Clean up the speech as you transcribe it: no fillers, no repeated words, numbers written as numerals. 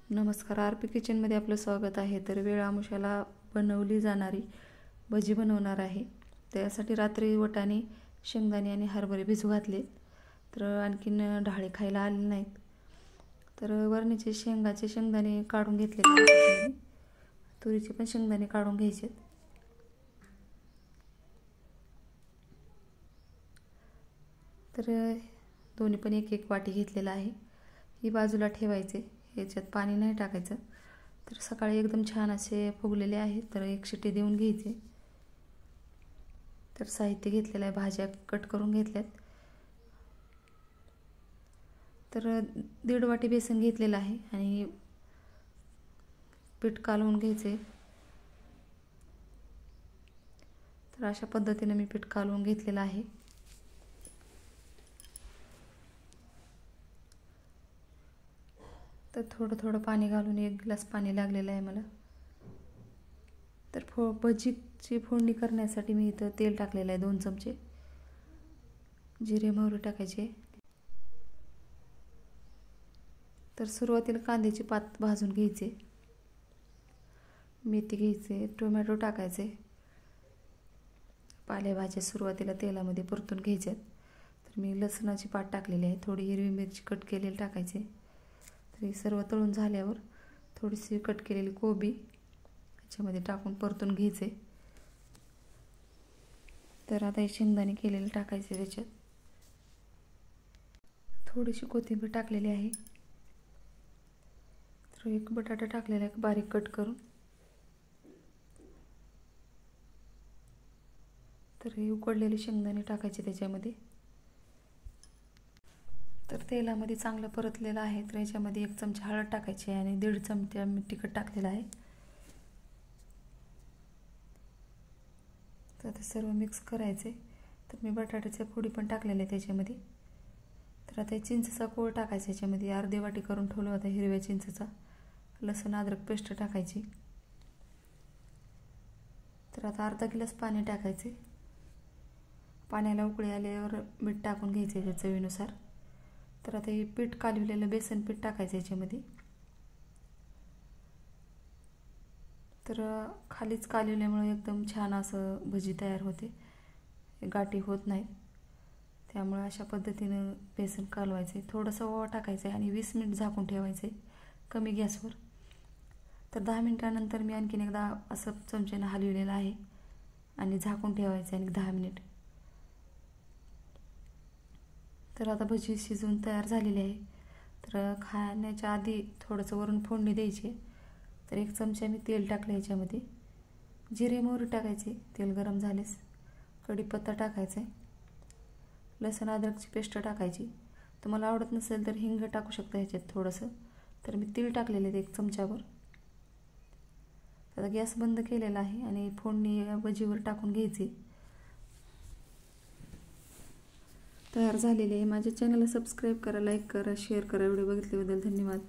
नमस्कार, आरपी किचनमध्ये आपलं स्वागत आहे. तर वेळ आमुषाला बनवली जाणारी भजी बनवणार आहे. त्यासाठी रात्री वाटाणे, शेंगदाणे आणि हरभरे भिजू घातले. तर आणखीन ढाळे खायला आले नाहीत. तर वरणीचे शेंगदाणे काढून घेतलेले आहेत. तुरीचे पण शेंगदाणे काढून घ्यायचे. तर दोन्ही पण एक एक वाटी घेतलेला आहे. ही बाजूला ठेवायचे. याच्यात पाणी नाही टाकायचं. तर सकाळी एकदम छान असे फुगलेले आहेत. तर एक शिट्टी देऊन घ्यायचे. तर साहित्य घेतलेलं आहे. भाज्या कट करून घेतल्यात. तर 1.5 वाटी बेसन घेतलेलं आहे आणि पीठ कालवून घ्यायचे. तर अशा पद्धतीने मी पीठ कालवून घेतलेलं आहे. तर थोडं थोडं पाणी घालून 1 ग्लास पाणी लागलेलं आहे मला. तर भजीची फोडणी करण्यासाठी मी इथं तेल टाकलेलं आहे 2 चमचे. जिरे मोहरी टाकायचे. तर सुरुवातीला कांद्याची पात भाजून घ्यायचे. मेथी घ्यायचे, टोमॅटो टाकायचे. पालेभाज्या सुरुवातीला तेलामध्ये परतून घ्यायच्यात. तर मी लसणाची पात टाकलेली आहे. थोडी हिरवी मिरची कट केलेली टाकायची. तर हे सर्व तळून झाल्यावर थोडीशी कट केलेली कोबी याच्यामध्ये टाकून परतून घ्यायचे. तर आता हे शेंगदाणे केलेले टाकायचे त्याच्यात. थोडीशी कोथिंबीर टाकलेली आहे. तर एक बटाटा टाकलेला आहे बारीक कट करून. तर हे उकडलेले शेंगदाणे टाकायचे त्याच्यामध्ये. तर तेलामध्ये चांगलं परतलेलं आहे. तर याच्यामध्ये 1 चमचा हळद टाकायची आणि 1.5 चमचा तिखट टाकलेलं आहे. तर ते सर्व मिक्स करायचे. तर मी बटाट्याच्या फोडी पण टाकलेल्या आहे त्याच्यामध्ये. तर आता चिंचेचा कोळ टाकायचा याच्यामध्ये. 1/2 वाटी करून ठेवला होता हिरव्या चिंचेचा. लसूण अद्रक पेस्ट टाकायची. तर आता अर्धा ग्लास पाणी टाकायचे. पाण्याला उकळी आल्यावर मीठ टाकून घ्यायचे त्याच्या चवीनुसार. तर आता हे पीठ कालवलेलं बेसन पीठ टाकायचं याच्यामध्ये. तर खालीच कालवल्यामुळे एकदम छान असं भजी तयार होते. गाठी होत नाहीत. त्यामुळे अशा पद्धतीनं बेसन कालवायचे. थोडंसं ओवा टाकायचं आणि 20 मिनिट झाकून ठेवायचे कमी गॅसवर. तर 10 मिनिटानंतर मी आणखीन एकदा असं चमच्यानं हलवलेलं आहे आणि झाकून ठेवायचं आणि 10 मिनिट. तर आता भजी शिजवून तयार झालेली आहे. तर खाण्याच्या आधी थोडंसं वरून फोडणी द्यायची. तर 1 चमचा मी तेल टाकलं याच्यामध्ये. जिरे मोहरी टाकायचे तेल गरम झालेस. कढीपत्ता टाकायचा आहे. लसूण अद्रकची पेस्ट टाकायची. तुम्हाला आवडत नसेल तर हिंग टाकू शकता ह्याच्यात थोडंसं. तर मी तीळ टाकलेले आहेत 1 चमचाभर. आता गॅस बंद केलेला आहे आणि फोडणी भजीवर टाकून घ्यायची. तयार झालेले आहे. माझ्या चॅनलला सबस्क्राईब करा, लाईक करा, शेअर करा. व्हिडिओ बघितल्याबद्दल धन्यवाद.